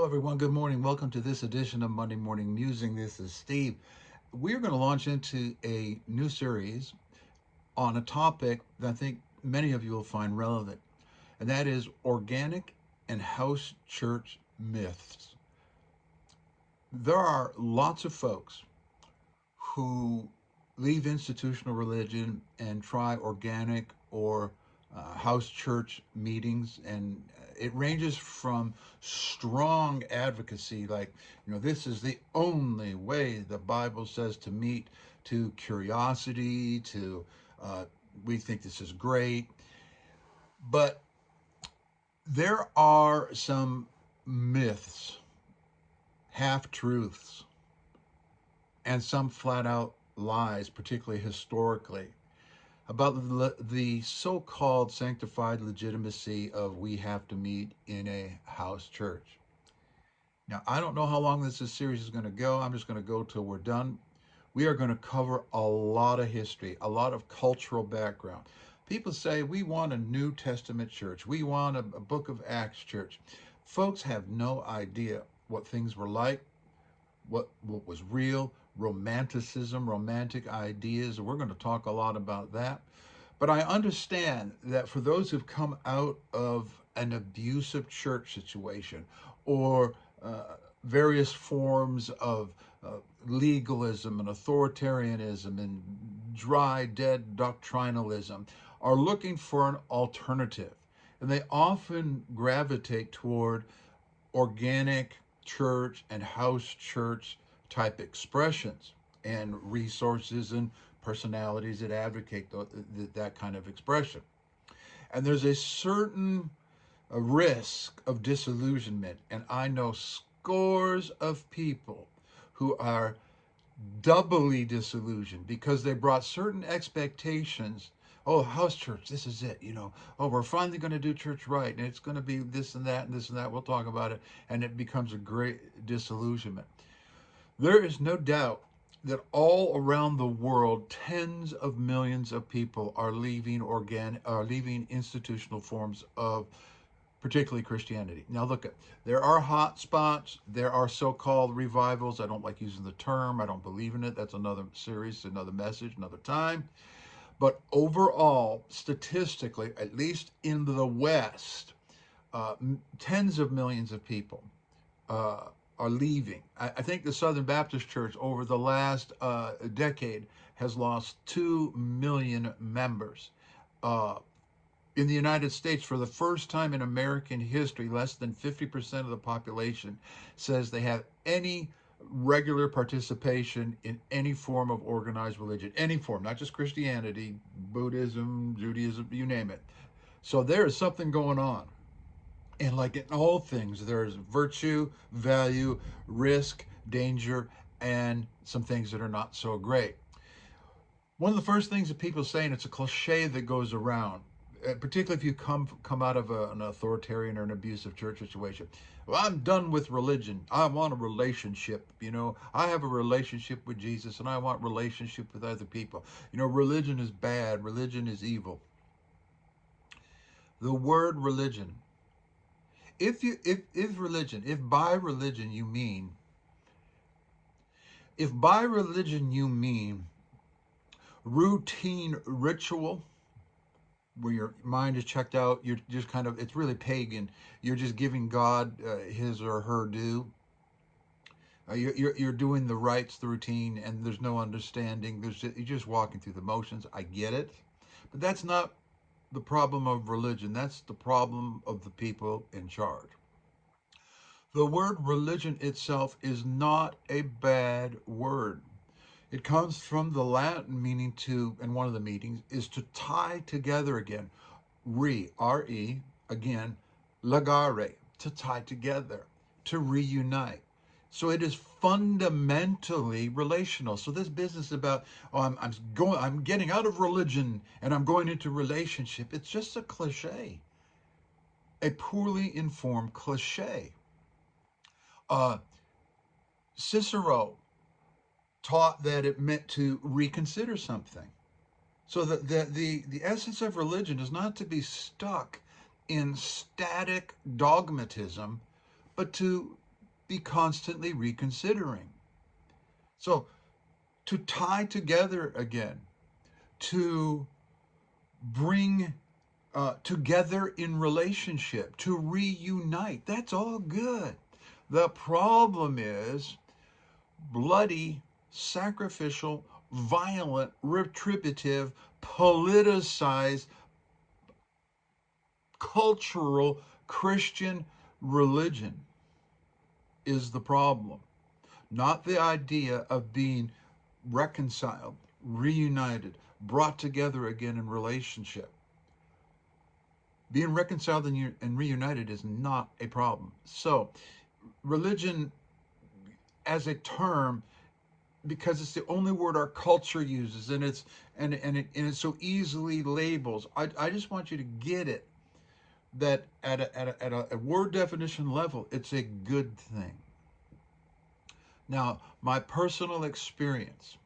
everyone. Good morning. Welcome to this edition of Monday Morning Musing. This is Steve. We're going to launch into a new series on a topic that I think many of you will find relevant, and that is organic and house church myths. There are lots of folks who leave institutional religion and try organic or house church meetings, and it ranges from strong advocacy, like, this is the only way the Bible says to meet, to curiosity, to we think this is great. But there are some myths, half truths, and some flat out lies, particularly historically, about the so-called sanctified legitimacy of we have to meet in a house church. Now, I don't know how long this series is going to go. I'm just going to go till we're done. We are going to cover a lot of history, a lot of cultural background. People say we want a New Testament church. We want a Book of Acts church. Folks have no idea what things were like, what was real, romanticism, romantic ideas. We're going to talk a lot about that. But I understand that for those who've come out of an abusive church situation or various forms of legalism and authoritarianism and dry, dead doctrinalism, are looking for an alternative. And they often gravitate toward organic church and house church type expressions and resources and personalities that advocate that kind of expression. And there's a certain risk of disillusionment. And I know scores of people who are doubly disillusioned because they brought certain expectations. Oh, house church, this is it, Oh, we're finally going to do church right, and it's going to be this and that and this and that. We'll talk about it, and it becomes a great disillusionment. There is no doubt that all around the world, tens of millions of people are leaving institutional forms of particularly Christianity. Now look, there are hot spots, there are so-called revivals. I don't like using the term. I don't believe in it. That's another series, another message, another time. But overall, statistically, at least in the West, tens of millions of people are leaving. I think the Southern Baptist Church over the last decade has lost 2 million members. In the United States, for the first time in American history, less than 50% of the population says they have any regular participation in any form of organized religion, any form, not just Christianity, Buddhism, Judaism, you name it. So there is something going on. And like in all things, there's virtue, value, risk, danger, and some things that are not so great. One of the first things that people say, and it's a cliche that goes around, particularly if you come out of an authoritarian or an abusive church situation. Well, I'm done with religion. I want a relationship. I have a relationship with Jesus, and I want relationship with other people. Religion is bad. Religion is evil. The word religion. If by religion you mean routine ritual, where your mind is checked out, you're just it's really pagan. You're just giving God his or her due. You're doing the rites, the routine, and there's no understanding. You're just walking through the motions. I get it, but that's not the problem of religion. That's the problem of the people in charge. The word religion itself is not a bad word. It comes from the Latin meaning to, and one of the meanings is to tie together again. R-E, again, legare, to tie together, to reunite. So it is fundamentally relational. So this business about, I'm getting out of religion and I'm going into relationship, it's just a cliche, a poorly informed cliche. Cicero taught that it meant to reconsider something. So the essence of religion is not to be stuck in static dogmatism, but to be constantly reconsidering. So to tie together again, to bring together in relationship, to reunite, that's all good. The problem is bloody, sacrificial, violent, retributive, politicized, cultural Christian religion is the problem, not the idea of being reconciled, reunited, brought together again in relationship. Being reconciled and reunited is not a problem. So, religion as a term, because it's the only word our culture uses, and it so easily labels. I just want you to get it, that at a word definition level, it's a good thing. Now, my personal experience,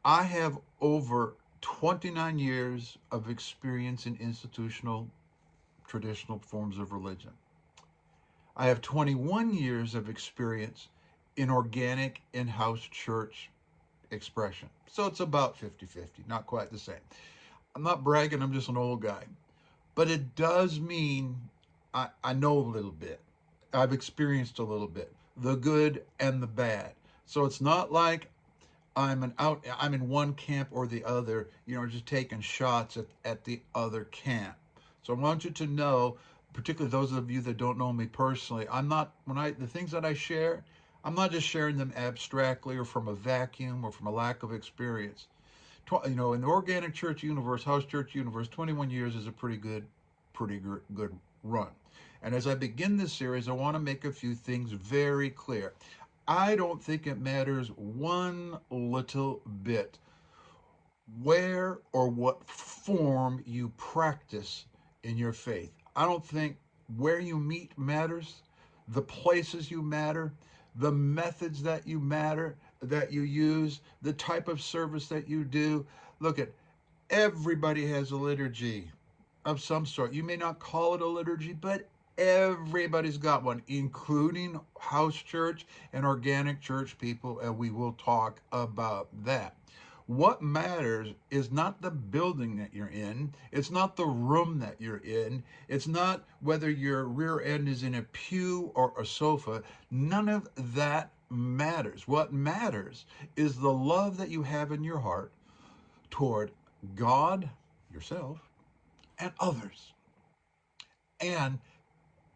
I have over 29 years of experience in institutional, traditional forms of religion. I have 21 years of experience in organic in-house church expression. So it's about 50-50, not quite the same. I'm not bragging, I'm just an old guy. But it does mean I know a little bit. I've experienced a little bit, the good and the bad. So it's not like I'm in one camp or the other, just taking shots at the other camp. So I want you to know, particularly those of you that don't know me personally, I'm not the things that I share, I'm not just sharing them abstractly or from a vacuum or from a lack of experience. In the organic church universe, house church universe, 21 years is a pretty good run. And as I begin this series, I want to make a few things very clear. I don't think it matters one little bit where or what form you practice in your faith. I don't think where you meet matters, the places you matter, the methods that you use, the type of service that you do. Look at everybody has a liturgy of some sort. You may not call it a liturgy, but everybody's got one, including house church and organic church people, and we will talk about that. What matters is not the building that you're in. It's not the room that you're in. It's not whether your rear end is in a pew or a sofa. None of that matters. What matters is the love that you have in your heart toward God, yourself, and others, and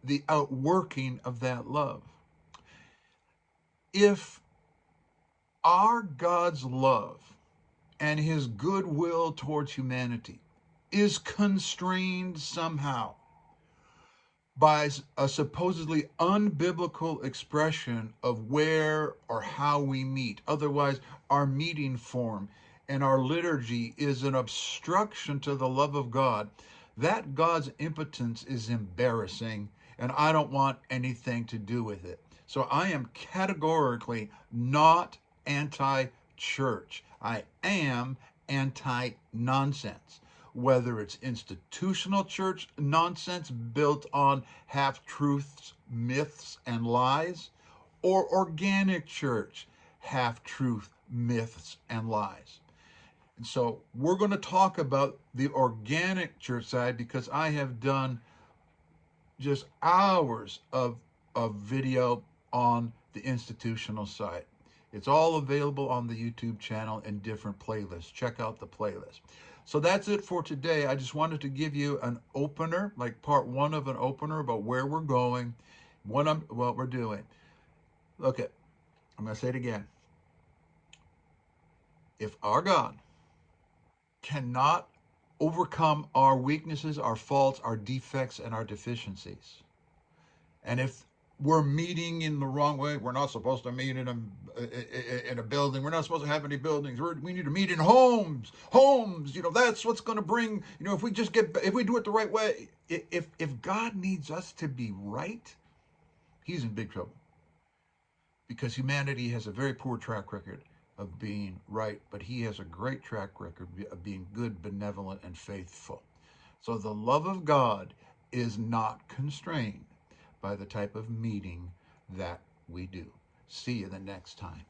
the outworking of that love. If our God's love and his goodwill towards humanity is constrained somehow by a supposedly unbiblical expression of where or how we meet, otherwise our meeting form and our liturgy is an obstruction to the love of God, that God's impotence is embarrassing, and I don't want anything to do with it. So I am categorically not anti-church. I am anti-nonsense. Whether it's institutional church nonsense built on half-truths, myths, and lies, or organic church half-truth, myths, and lies. And so we're going to talk about the organic church side, because I have done just hours of video on the institutional side. It's all available on the YouTube channel in different playlists. Check out the playlist. So that's it for today. I just wanted to give you an opener, like part one of an opener about where we're going, what we're doing. Look it, I'm going to say it again. If our God cannot overcome our weaknesses, our faults, our defects, and our deficiencies, and if we're meeting in the wrong way, we're not supposed to meet in a building. We're not supposed to have any buildings. We need to meet in homes. Homes, that's what's going to bring. If we do it the right way. If God needs us to be right, he's in big trouble, because humanity has a very poor track record of being right, but he has a great track record of being good, benevolent, and faithful. So the love of God is not constrained by the type of meeting that we do. See you the next time.